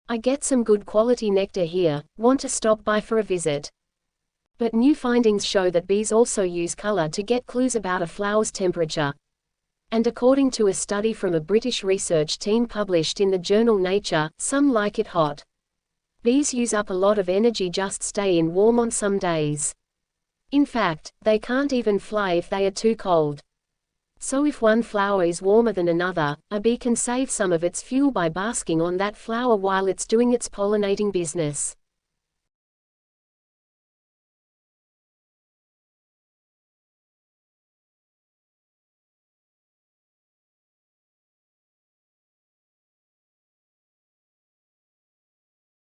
I get some good quality nectar here, want to stop by for a visit. But new findings show that bees also use color to get clues about a flower's temperature. And according to a study from a British research team published in the journal Nature, some like it hot. Bees use up a lot of energy just staying warm on some days. In fact, they can't even fly if they are too cold. So if one flower is warmer than another, a bee can save some of its fuel by basking on that flower while it's doing its pollinating business.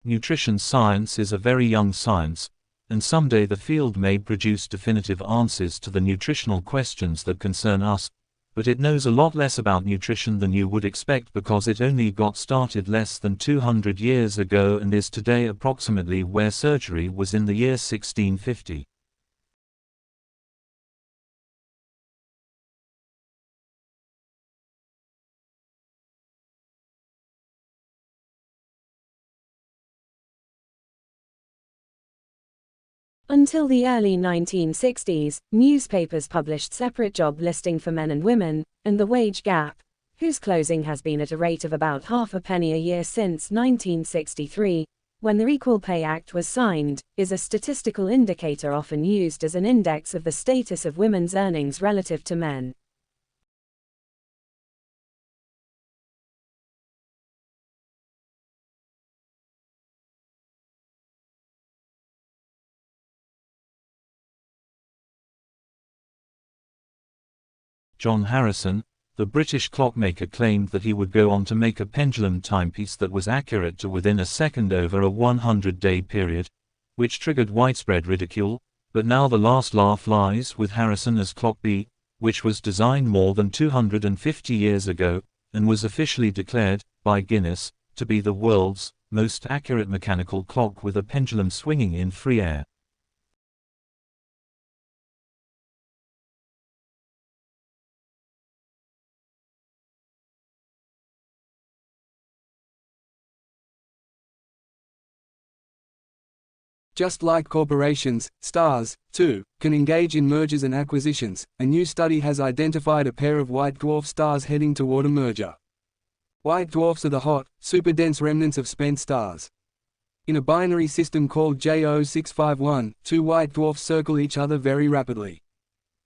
Nutrition science is a very young science, and someday the field may produce definitive answers to the nutritional questions that concern us, but it knows a lot less about nutrition than you would expect because it only got started less than 200 years ago and is today approximately where surgery was in the year 1650. Until the early 1960s, newspapers published separate job listing for men and women, and the wage gap, whose closing has been at a rate of about half a penny a year since 1963, when the Equal Pay Act was signed, is a statistical indicator often used as an index of the status of women's earnings relative to men. John Harrison, the British clockmaker, claimed that he would go on to make a pendulum timepiece that was accurate to within a second over a 100-day period, which triggered widespread ridicule, but now the last laugh lies with Harrison as Clock B, which was designed more than 250 years ago, and was officially declared, by Guinness, to be the world's most accurate mechanical clock with a pendulum swinging in free air. Just like corporations, stars, too, can engage in mergers and acquisitions. A new study has identified a pair of white dwarf stars heading toward a merger. White dwarfs are the hot, super-dense remnants of spent stars. In a binary system called J0651, two white dwarfs circle each other very rapidly.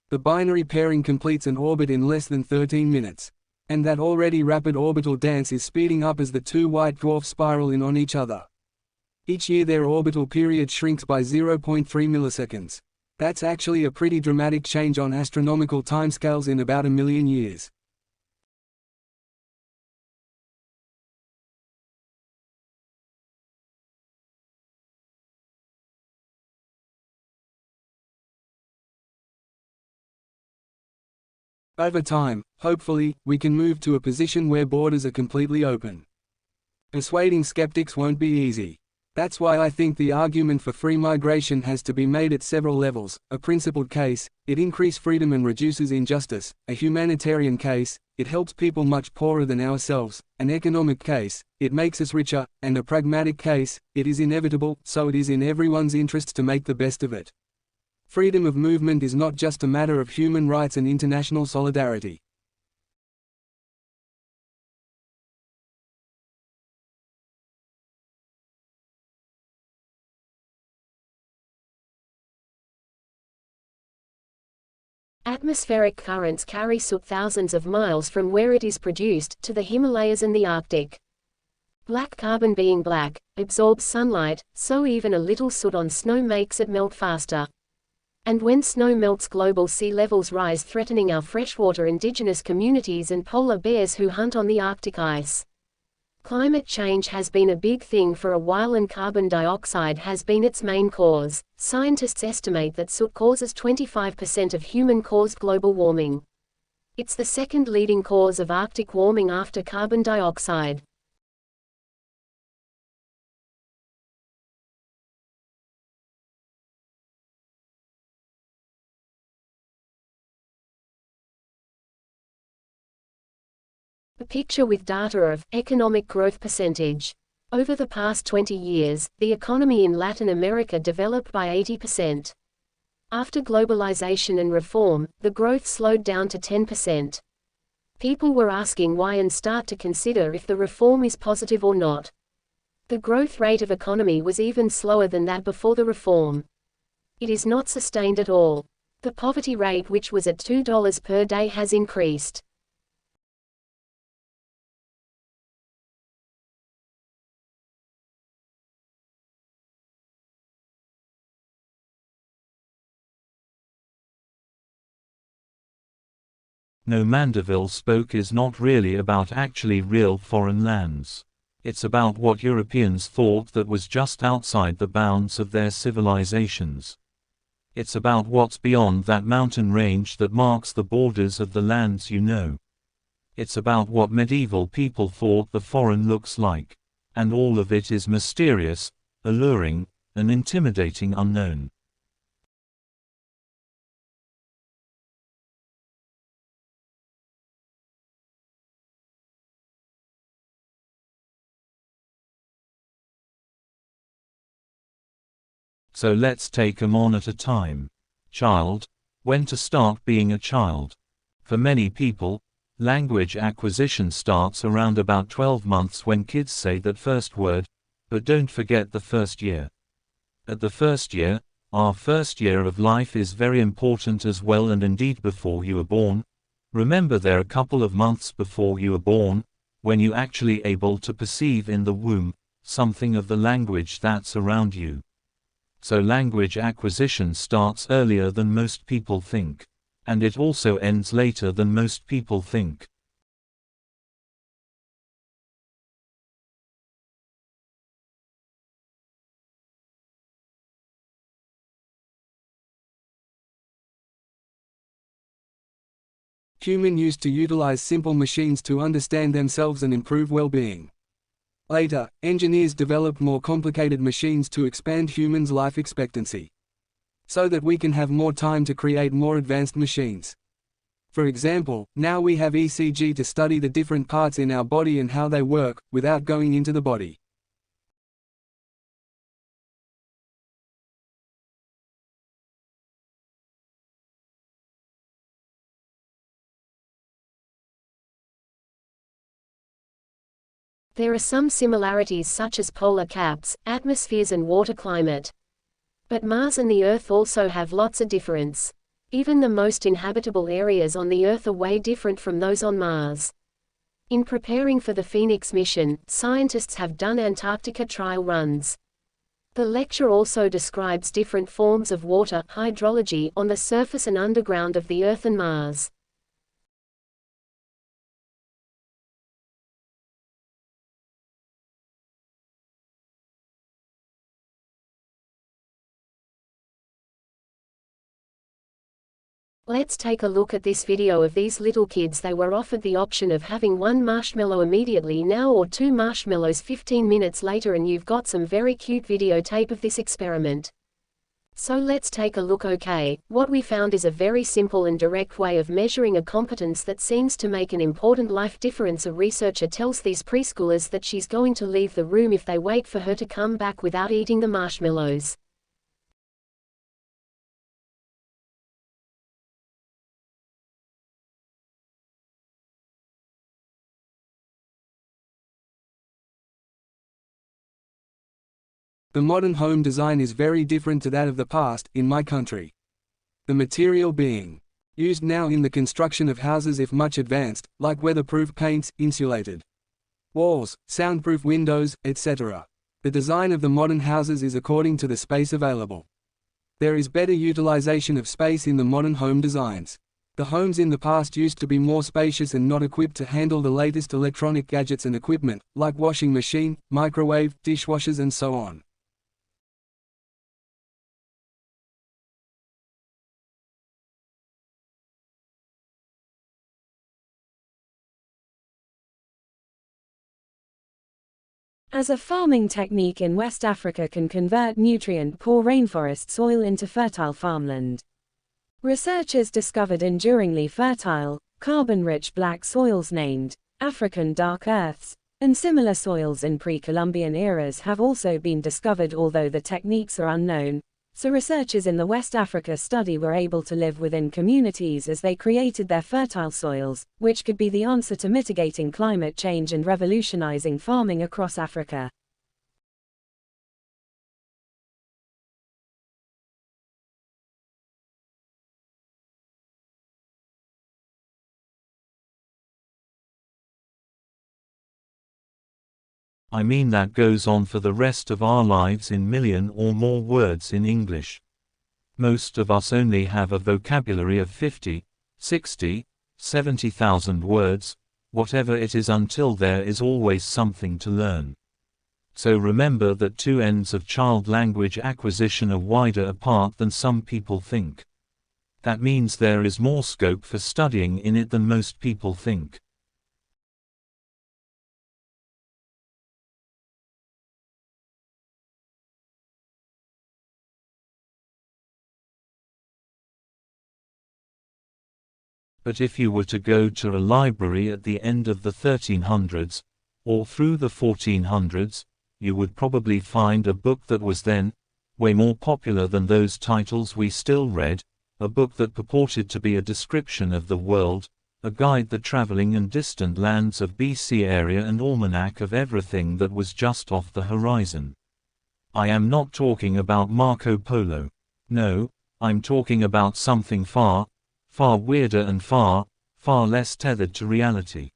The binary pairing completes an orbit in less than 13 minutes. And that already rapid orbital dance is speeding up as the two white dwarfs spiral in on each other. Each year their orbital period shrinks by 0.3 milliseconds. That's actually a pretty dramatic change on astronomical timescales in about a million years. Over time, hopefully, we can move to a position where borders are completely open. Persuading skeptics won't be easy. That's why I think the argument for free migration has to be made at several levels. A principled case, it increases freedom and reduces injustice. A humanitarian case, it helps people much poorer than ourselves. An economic case, it makes us richer. And a pragmatic case, it is inevitable, so it is in everyone's interest to make the best of it. Freedom of movement is not just a matter of human rights and international solidarity. Atmospheric currents carry soot thousands of miles from where it is produced to the Himalayas and the Arctic. Black carbon, being black, absorbs sunlight, so even a little soot on snow makes it melt faster. And when snow melts, global sea levels rise, threatening our freshwater indigenous communities and polar bears who hunt on the Arctic ice. Climate change has been a big thing for a while, and carbon dioxide has been its main cause. Scientists estimate that soot causes 25% of human-caused global warming. It's the second leading cause of Arctic warming after carbon dioxide. A picture with data of economic growth percentage. Over the past 20 years, the economy in Latin America developed by 80%. After globalization and reform, the growth slowed down to 10%. People were asking why and start to consider if the reform is positive or not. The growth rate of economy was even slower than that before the reform. It is not sustained at all. The poverty rate, which was at $2 per day, has increased. No, Mandeville spoke is not really about actually real foreign lands. It's about what Europeans thought that was just outside the bounds of their civilizations. It's about what's beyond that mountain range that marks the borders of the lands you know. It's about what medieval people thought the foreign looks like. And all of it is mysterious, alluring, and intimidating unknown. So let's take 'em on at a time. Child. When to start being a child. For many people, language acquisition starts around about 12 months when kids say that first word, but don't forget the first year. At the first year, our first year of life is very important as well, and indeed before you are born. Remember, there are a couple of months before you are born, when you actually able to perceive in the womb, something of the language that's around you. So language acquisition starts earlier than most people think. And it also ends later than most people think. Humans used to utilize simple machines to understand themselves and improve well-being. Later, engineers developed more complicated machines to expand humans' life expectancy, so that we can have more time to create more advanced machines. For example, now we have ECG to study the different parts in our body and how they work, without going into the body. There are some similarities such as polar caps, atmospheres and water climate. But Mars and the Earth also have lots of difference. Even the most inhabitable areas on the Earth are way different from those on Mars. In preparing for the Phoenix mission, scientists have done Antarctica trial runs. The lecture also describes different forms of water, hydrology, on the surface and underground of the Earth and Mars. Let's take a look at this video of these little kids. They were offered the option of having 1 marshmallow immediately now or 2 marshmallows 15 minutes later, and you've got some very cute videotape of this experiment. So let's take a look. Okay, what we found is a very simple and direct way of measuring a competence that seems to make an important life difference. A researcher tells these preschoolers that she's going to leave the room if they wait for her to come back without eating the marshmallows. The modern home design is very different to that of the past, in my country. The material being used now in the construction of houses is much advanced, like weatherproof paints, insulated walls, soundproof windows, etc. The design of the modern houses is according to the space available. There is better utilization of space in the modern home designs. The homes in the past used to be more spacious and not equipped to handle the latest electronic gadgets and equipment, like washing machine, microwave, dishwashers and so on. As a farming technique in West Africa can convert nutrient-poor rainforest soil into fertile farmland. Researchers discovered enduringly fertile, carbon-rich black soils named African dark earths, and similar soils in pre-Columbian eras have also been discovered, although the techniques are unknown. So researchers in the West Africa study were able to live within communities as they created their fertile soils, which could be the answer to mitigating climate change and revolutionizing farming across Africa. I mean that goes on for the rest of our lives in million or more words in English. Most of us only have a vocabulary of 50, 60, 70,000 words, whatever it is, until there is always something to learn. So remember that two ends of child language acquisition are wider apart than some people think. That means there is more scope for studying in it than most people think. But if you were to go to a library at the end of the 1300s, or through the 1400s, you would probably find a book that was then way more popular than those titles we still read, a book that purported to be a description of the world, a guide the traveling and distant lands of BC area, and almanac of everything that was just off the horizon. I am not talking about Marco Polo. No, I'm talking about something far weirder and far less tethered to reality.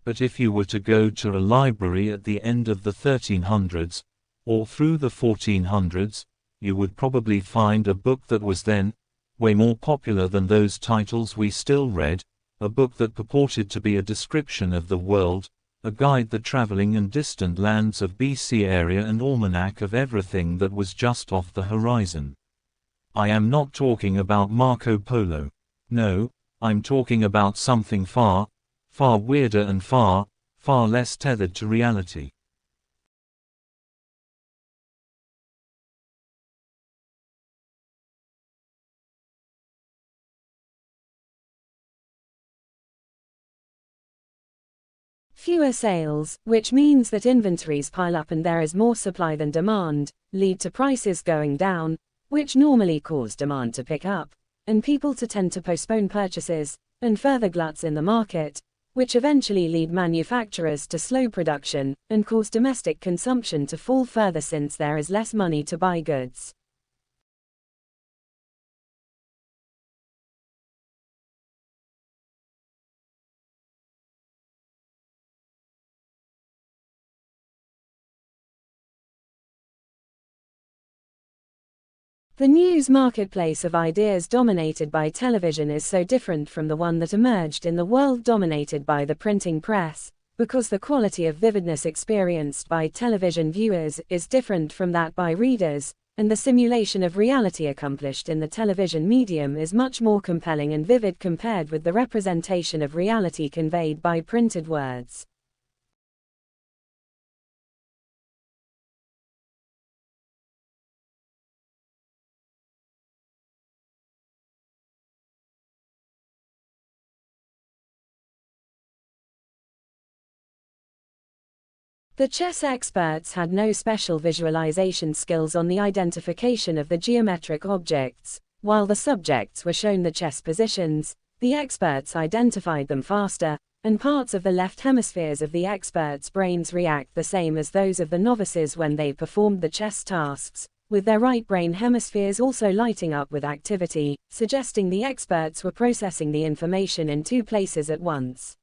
But if you were to go to a library at the end of the 1300s, or through the 1400s, you would probably find a book that was then way more popular than those titles we still read, a book that purported to be a description of the world, a guide the traveling and distant lands of BC area, and almanac of everything that was just off the horizon. I am not talking about Marco Polo. No, I'm talking about something far weirder and far less tethered to reality. Fewer sales, which means that inventories pile up and there is more supply than demand, lead to prices going down, which normally cause demand to pick up, and people to tend to postpone purchases, and further gluts in the market, which eventually lead manufacturers to slow production, and cause domestic consumption to fall further since there is less money to buy goods. The news marketplace of ideas dominated by television is so different from the one that emerged in the world dominated by the printing press, because the quality of vividness experienced by television viewers is different from that by readers, and the simulation of reality accomplished in the television medium is much more compelling and vivid compared with the representation of reality conveyed by printed words. The chess experts had no special visualization skills on the identification of the geometric objects. While the subjects were shown the chess positions, the experts identified them faster, and parts of the left hemispheres of the experts' brains react the same as those of the novices when they performed the chess tasks, with their right brain hemispheres also lighting up with activity, suggesting the experts were processing the information in two places at once.